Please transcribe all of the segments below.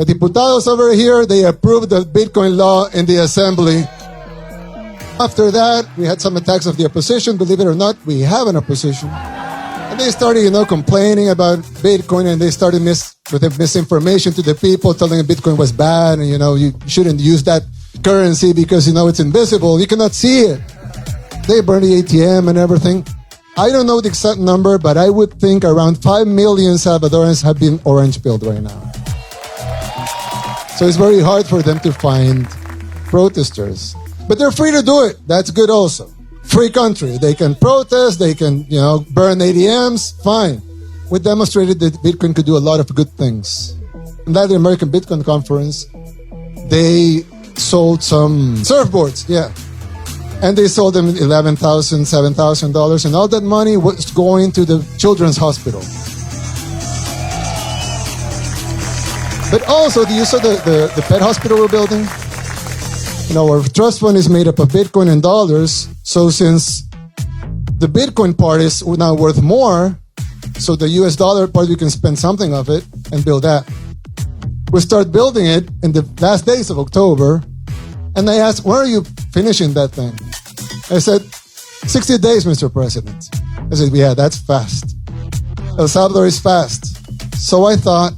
The diputados over here, they approved the Bitcoin law in the assembly. After that, we had some attacks of the opposition. Believe it or not, we have an opposition. And they started, complaining about Bitcoin, and they started with misinformation to the people, telling them Bitcoin was bad, and, you shouldn't use that currency because, it's invisible. You cannot see it. They burned the ATM and everything. I don't know the exact number, but I would think around 5 million Salvadorans have been orange-pilled right now. So it's very hard for them to find protesters. But they're free to do it. That's good also. Free country. They can protest. They can, burn ATMs. Fine. We demonstrated that Bitcoin could do a lot of good things. In that American Bitcoin conference, they sold some surfboards. Yeah. And they sold them $11,000, $7,000. And all that money was going to the children's hospital. But also, you saw the pet hospital we're building? Our trust fund is made up of Bitcoin and dollars. So since the Bitcoin part is now worth more, so the US dollar part, we can spend something of it and build that. We start building it in the last days of October. And I asked, when are you finishing that thing? I said, 60 days, Mr. President. I said, yeah, that's fast. El Salvador is fast. So I thought,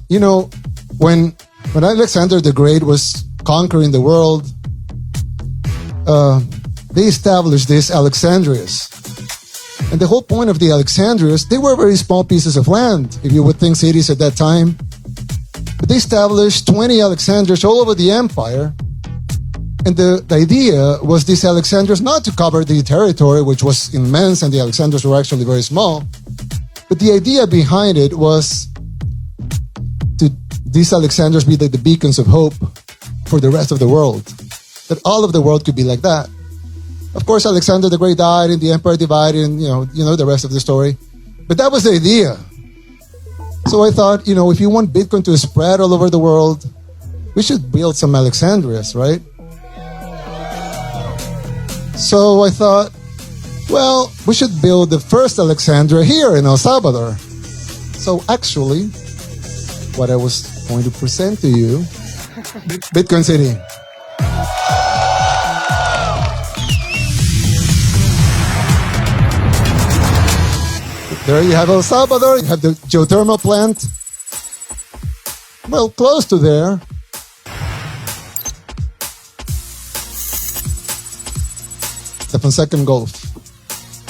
when Alexander the Great was conquering the world, they established these Alexandrias. And the whole point of the Alexandrias, they were very small pieces of land, if you would think cities at that time. But they established 20 Alexandrias all over the empire. And the idea was these Alexandrias not to cover the territory, which was immense, and the Alexandrias were actually very small. But the idea behind it was to these Alexandrias be like the beacons of hope for the rest of the world. That all of the world could be like that. Of course, Alexander the Great died, and the empire divided, and you know the rest of the story. But that was the idea. So I thought, if you want Bitcoin to spread all over the world, we should build some Alexandrias, right? So I thought, well, we should build the first Alexandria here in El Salvador. So actually, what I was going to present to you, Bitcoin City. There you have El Salvador, you have the geothermal plant. Well, close to there. The Fonsecan Gulf.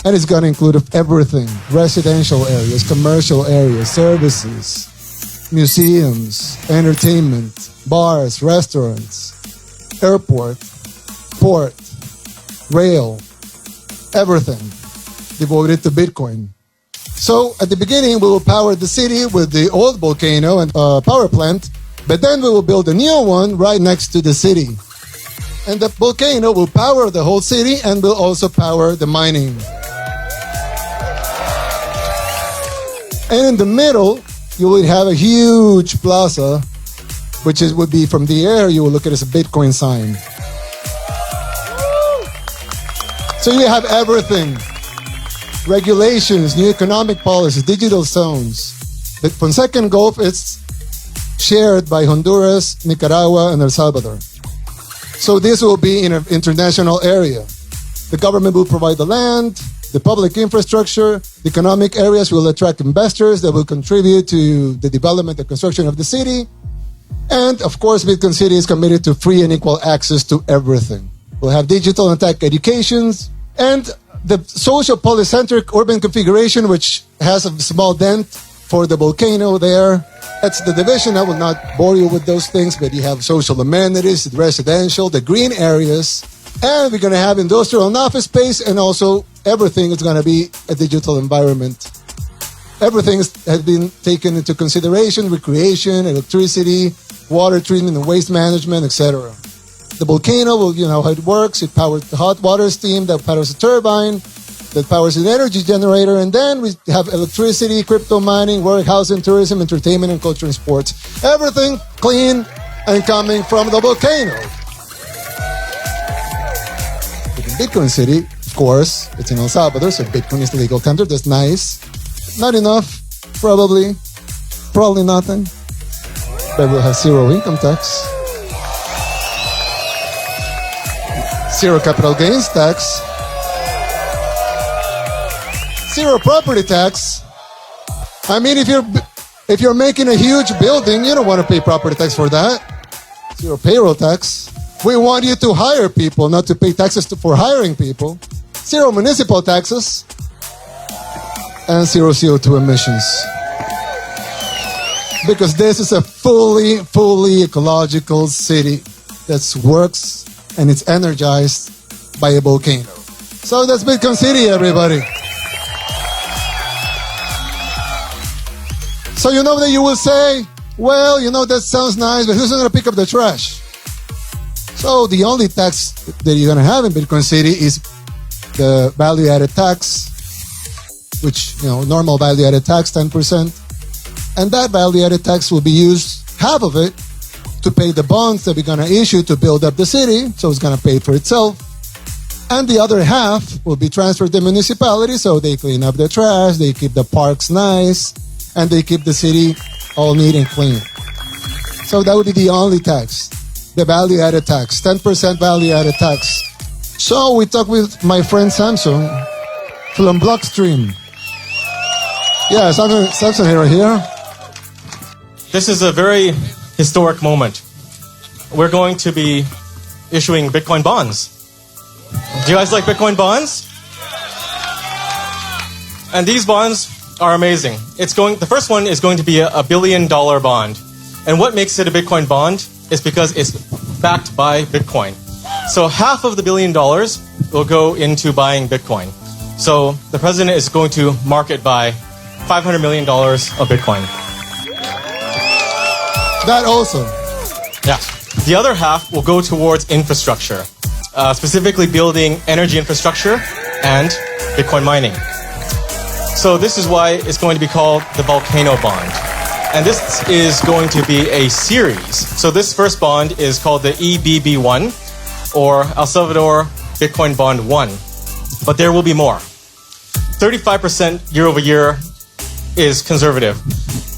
And it's going to include everything. Residential areas, commercial areas, services, museums, entertainment, bars, restaurants, airport, port, rail, everything devoted to Bitcoin. So at the beginning, we will power the city with the old volcano and power plant, but then we will build a new one right next to the city. And the volcano will power the whole city and will also power the mining. And in the middle, you will have a huge plaza, which would be from the air, you will look at it as a Bitcoin sign. So you have everything. Regulations, new economic policies, digital zones. The Fonsecan Gulf is shared by Honduras, Nicaragua, and El Salvador. So this will be in an international area. The government will provide the land, the public infrastructure, the economic areas will attract investors that will contribute to the development and construction of the city. And of course, Bitcoin City is committed to free and equal access to everything. We'll have digital and tech educations, and the social polycentric urban configuration, which has a small dent for the volcano there. That's the division. I will not bore you with those things, but you have social amenities, residential, the green areas, and we're going to have industrial and office space, and also everything is going to be a digital environment. Everything has been taken into consideration: recreation, electricity, water treatment and waste management, etc. The volcano will, how it works. It powers the hot water steam that powers the turbine, that powers an energy generator, and then we have electricity, crypto mining, warehousing, tourism, entertainment, and culture and sports. Everything clean and coming from the volcano. But in Bitcoin City, of course, it's in El Salvador, so Bitcoin is the legal tender. That's nice. Not enough, probably nothing. but we'll have zero income tax, zero capital gains tax, zero property tax. I mean, if you're making a huge building, you don't want to pay property tax for that. Zero payroll tax. We want you to hire people, not to pay taxes for hiring people. Zero municipal taxes. And zero CO2 emissions. Because this is a fully ecological city that works and it's energized by a volcano. So that's Bitcoin City, everybody. So you know that you will say, well, you know, that sounds nice, but who's going to pick up the trash? So the only tax that you're going to have in Bitcoin City is the value-added tax, which, you know, normal value-added tax, 10%. And that value-added tax will be used, half of it, to pay the bonds that we're going to issue to build up the city, so it's going to pay for itself. And the other half will be transferred to municipalities, so they clean up the trash, they keep the parks nice, and they keep the city all neat and clean. So that would be the only tax, the value-added tax, 10% value-added tax. So we talked with my friend Samson from Blockstream. Yeah, Samson here, right here. This is a very historic moment. We're going to be issuing Bitcoin bonds. Do you guys like Bitcoin bonds? And these bonds are amazing. The first one is going to be a $1 billion bond. And what makes it a Bitcoin bond is because it's backed by Bitcoin. So half of the $1 billion will go into buying Bitcoin. So the president is going to market buy $500 million of Bitcoin. That also. Yeah. The other half will go towards infrastructure, specifically building energy infrastructure and Bitcoin mining. So this is why it's going to be called the Volcano Bond. And this is going to be a series. So this first bond is called the EBB1, or El Salvador Bitcoin Bond 1. But there will be more. 35% year over year is conservative.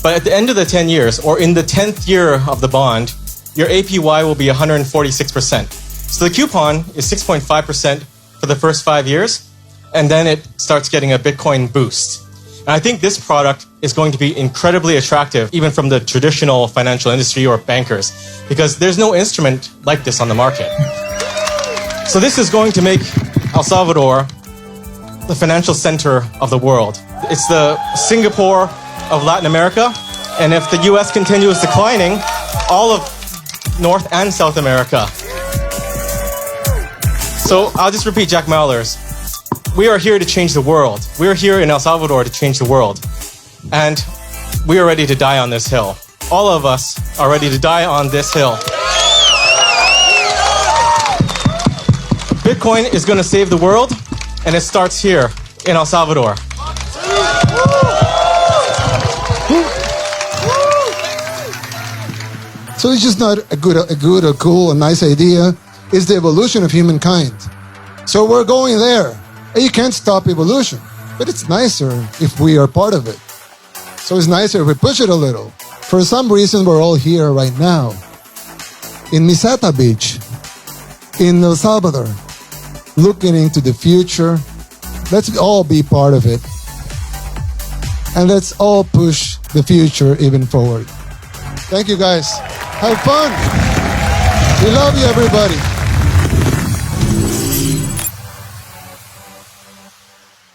But at the end of the 10 years, or in the 10th year of the bond, your APY will be 146%. So the coupon is 6.5% for the first 5 years, and then it starts getting a Bitcoin boost. And I think this product is going to be incredibly attractive, even from the traditional financial industry or bankers, because there's no instrument like this on the market. So this is going to make El Salvador the financial center of the world. It's the Singapore of Latin America, and if the US continues declining, all of North and South America. So I'll just repeat Jack Mallers. We are here to change the world. We are here in El Salvador to change the world. And we are ready to die on this hill. All of us are ready to die on this hill. Bitcoin is going to save the world, and it starts here in El Salvador. So it's just not a good, a cool, a nice idea. It's the evolution of humankind. So we're going there. And you can't stop evolution. But it's nicer if we are part of it. So it's nicer if we push it a little. For some reason, we're all here right now. In Misata Beach. In El Salvador. Looking into the future. Let's all be part of it. And let's all push the future even forward. Thank you, guys. Have fun. We love you, everybody.